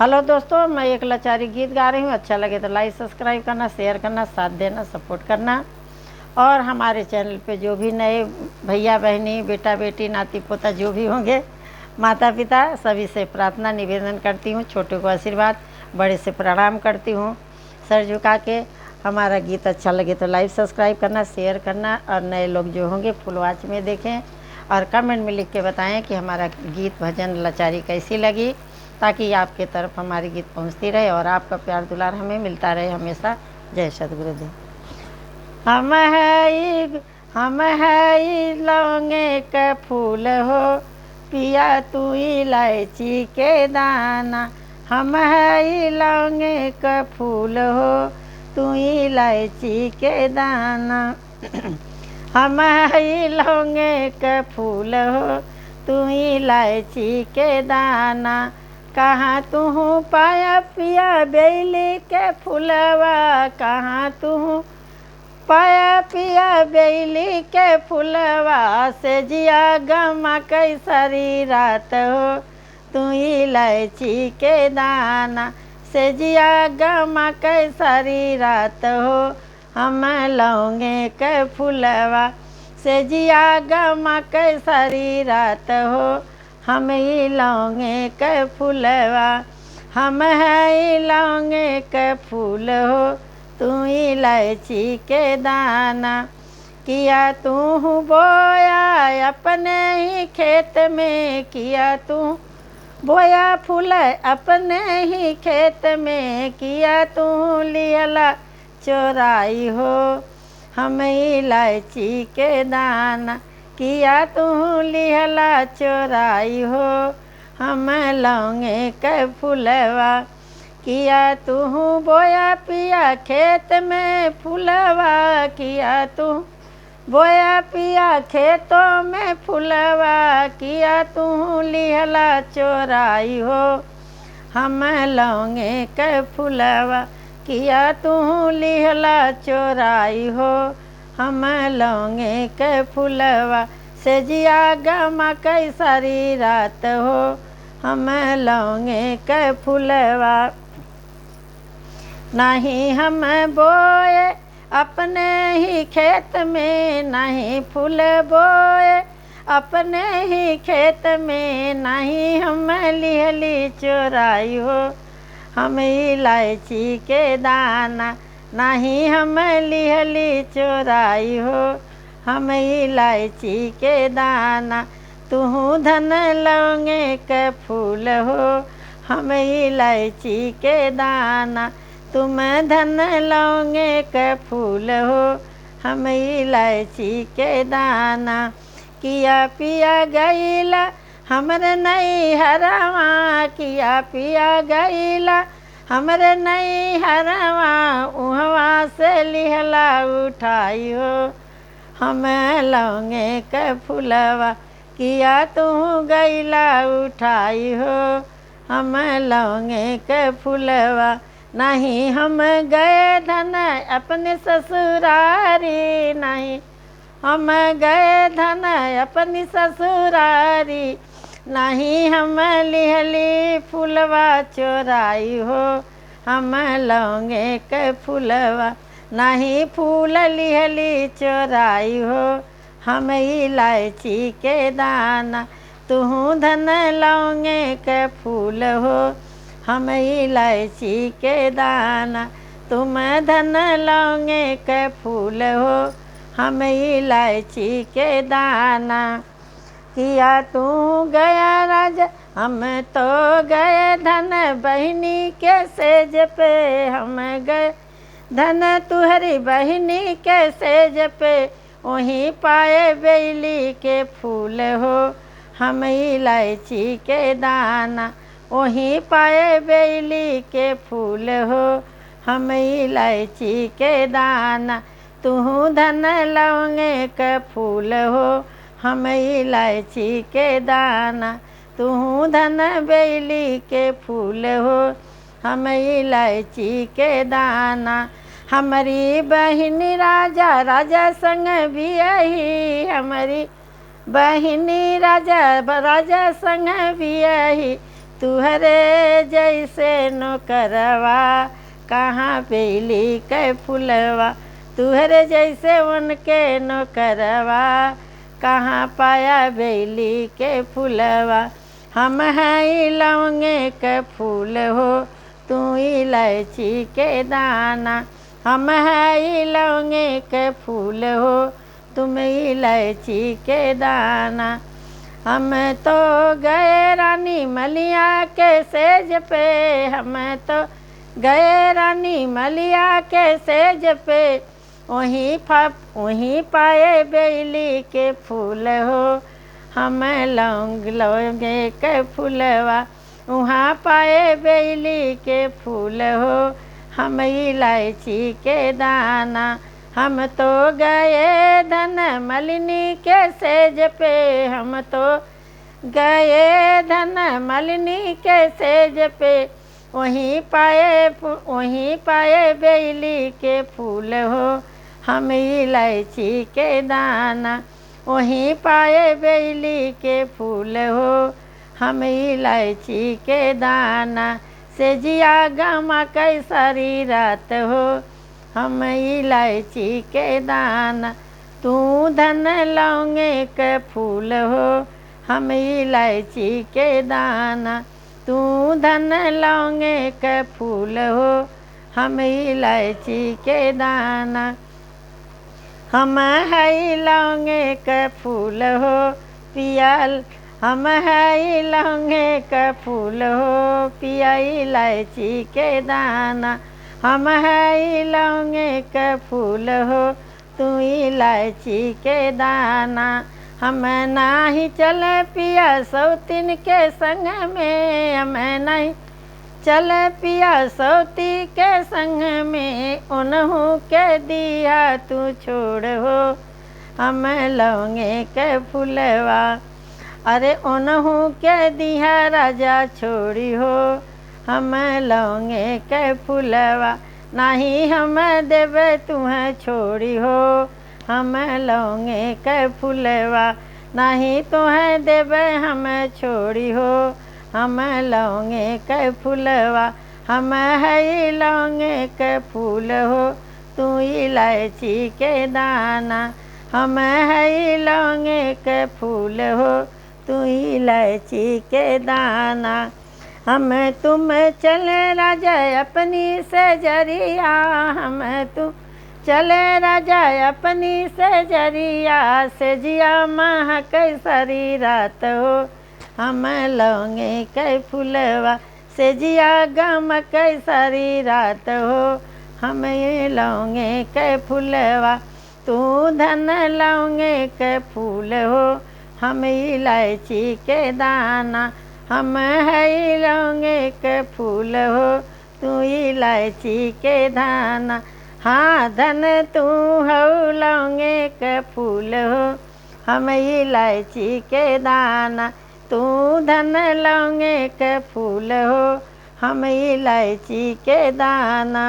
Hello दोस्तों, मैं एक लाचारी गीत गा रही हूँ। अच्छा लगे तो लाइक सब्सक्राइब करना, शेयर करना, साथ देना, सपोर्ट करना। और हमारे चैनल पे जो भी नए भैया बहनी, बेटा बेटी, नाती पोता जो भी होंगे, माता पिता सभी से प्रार्थना निवेदन करती हूँ। छोटे को आशीर्वाद, बड़े से प्रणाम करती हूँ सर झुका के। हमारा गीत अच्छा लगे तो लाइक सब्सक्राइब करना, शेयर करना, और नए लोग जो होंगे फुल वॉच में देखें और कमेंट में लिख के बताएं कि हमारा गीत भजन लाचारी कैसी लगी, ताकि आपके तरफ हमारी गीत पहुंचती रहे और आपका प्यार दुलार हमें मिलता रहे हमेशा। जय सतगुरुदेव। हम है लौंगे के फूल हो, पिया तू इलायची के दाना। हम है लौंगे के फूल हो, तू इलायची के दाना। हम है लौंगे के फूल हो, तू इलायची के दाना। कहाँ तू पाया पिया बेली के फुलवा, कहाँ तू पाया पिया बेली के फुलवा। से जिया गमा कैसरी रात हो, तू इलायची के दाना। से जिया गमा कैसरी रात हो, हम लौंगे के फुलवा। से जिया गमा कैसरी रात हो, हम ही लौंगे के फूलवा। हम है लौंगे के फूल हो, तू इलायची के दाना। किया तू बोया अपने ही खेत में, किया तू बोया फूल अपने ही खेत में। किया तू लियला चोराई हो, हम इलायची के दाना। किया तू लिहला चोराई हो, हम लौंगे के फुलवा। किया तू बोया पिया खेत में फुलवा। किया तू बोया पिया खेतों में फुलवा। किया तू लिहला चोराई हो, हम लौंगे के फुलवा। किया तू लिहला चोराई हो, हम लौंगे के फुलवा। से जिया गमा कैसरी रात हो, हम लौंगे के फुलवा। नहीं हम बोए अपने ही खेत में, नहीं फूल बोए अपने ही खेत में। नहीं हम लिहली चोराई हो, हम इलायची के दाना। नहीं हम लिहली चोराई हो, हम इलायची के दाना। तू धन लौंगे के फूल हो, हम इलायची के दाना। तुम धन लौंगे के फूल हो, हम इलायची के दाना। किया पिया गईला हमरे नई हरवा। किया पिया गईला हमरे नई हरवा, उहवा से लिहला उठाई हो, हम लौंगे के फुलवा। किया तू गईला उठाई हो, हम लौंगे के फुलवा। नहीं हम गए धन अपने ससुरारी, नहीं हम गए धन अपनी ससुरारी। नहीं हम लिहली फुलवा चोराई हो, हम लौंगे के फुलवा। नहीं फूल लिहली चोराई हो, हम इलायची के दाना। तू धन लौंगे के फूल हो, हम इलायची के दाना। तुम धन लौंगे के फूल हो, हम इलायची के दाना। किया तू गया राजा हम तो गए धन बहिनी के सेज पे। हम गए धन तुहरी बहिनी के सेज पे, वहीं पाए बेली के फूल हो, हम इलायची के दाना। वहीं पाए बेली के फूल हो, हम इलायची के दाना। तू धन लौंगे के फूल हो, हम इलायची के दाना। तू धन बेली के फूल हो, हम इलायची के दाना। हमारी बहिनी राजा राजा संग बियाही, हमारी बहिनी राजा राजा संग बियाही। तुहरे जैसे नौकरवा कहाँ बेली के फुलवा, तुहरे जैसे उनके नौकरवा कहाँ पाया बेली के फुलवा। हम हैं लौंगे के फूल हो तू इलायची के दाना, हम हैं लौंगे के फूल हो तुम इलायची के दाना। हम तो गए रानी मलिया के सेज पे, हम तो गए रानी मलिया के सेज पे, वहीं पाए बेली के फूल हो हम लौंगे के फूलवा, वहाँ पाए बेली के फूल हो हम इलायची के दाना। हम तो गए धन मलिनी के सेज पे, हम तो गए धन मलिनी के सेज पे, वहीं पाए बेली के फूल हो हम इलायची के दाना, वहीं पाए बेली के फूल हो हम इलायची के दाना। से जिया गमा कैसारी रात हो हम इलायची के दाना, तू धन लौंगे के फूल हो हम इलायची के दाना, तू धन लौंगे के फूल हो हम इलायची के दाना। हम है लौंगे के फूल हो पिया, हम है लौंगे के फूल हो पिया इलायची के दाना, हम है लौंगे के फूल हो तू इलायची के दाना। हम नाही चले पिया सौतीन के संग में, हम नहीं चले पिया सौती के संग में, उन्हों के दिया तू छोड़ हो हम लौंगे के फूलवा। अरे उन्हों के दिया राजा छोड़ी हो हम लौंगे के फूलवा, नहीं हम देवे तुम्हें छोड़ी हो हम लौंगे के फूलवा, नहीं तुम्हें देवे हम छोड़ी हो हम लौंगे के फूलवा। हम है लौंगे के फूल हो तू इलायची के दाना, हम है लौंगे के फूल हो तू इलायची के दाना। हम तुम चले राजा अपनी से जरिया, हम तुम चले राजा अपनी से जरिया, से जिया माह कैसरी रात हो हम लौंगे के फूलवा, से जिया गम कैसरी रात हो हम लौंगे के फूलवा। तू धन लौंगे के फूल हो हम इलायची के दाना, हम है लौंगे के फूल हो तू इलायची के दाना। हाँ धन तू हो लौंगे के फूल हो हम इलायची के दाना, तू धन लौंगे के फूल हो हम इलायची के दाना।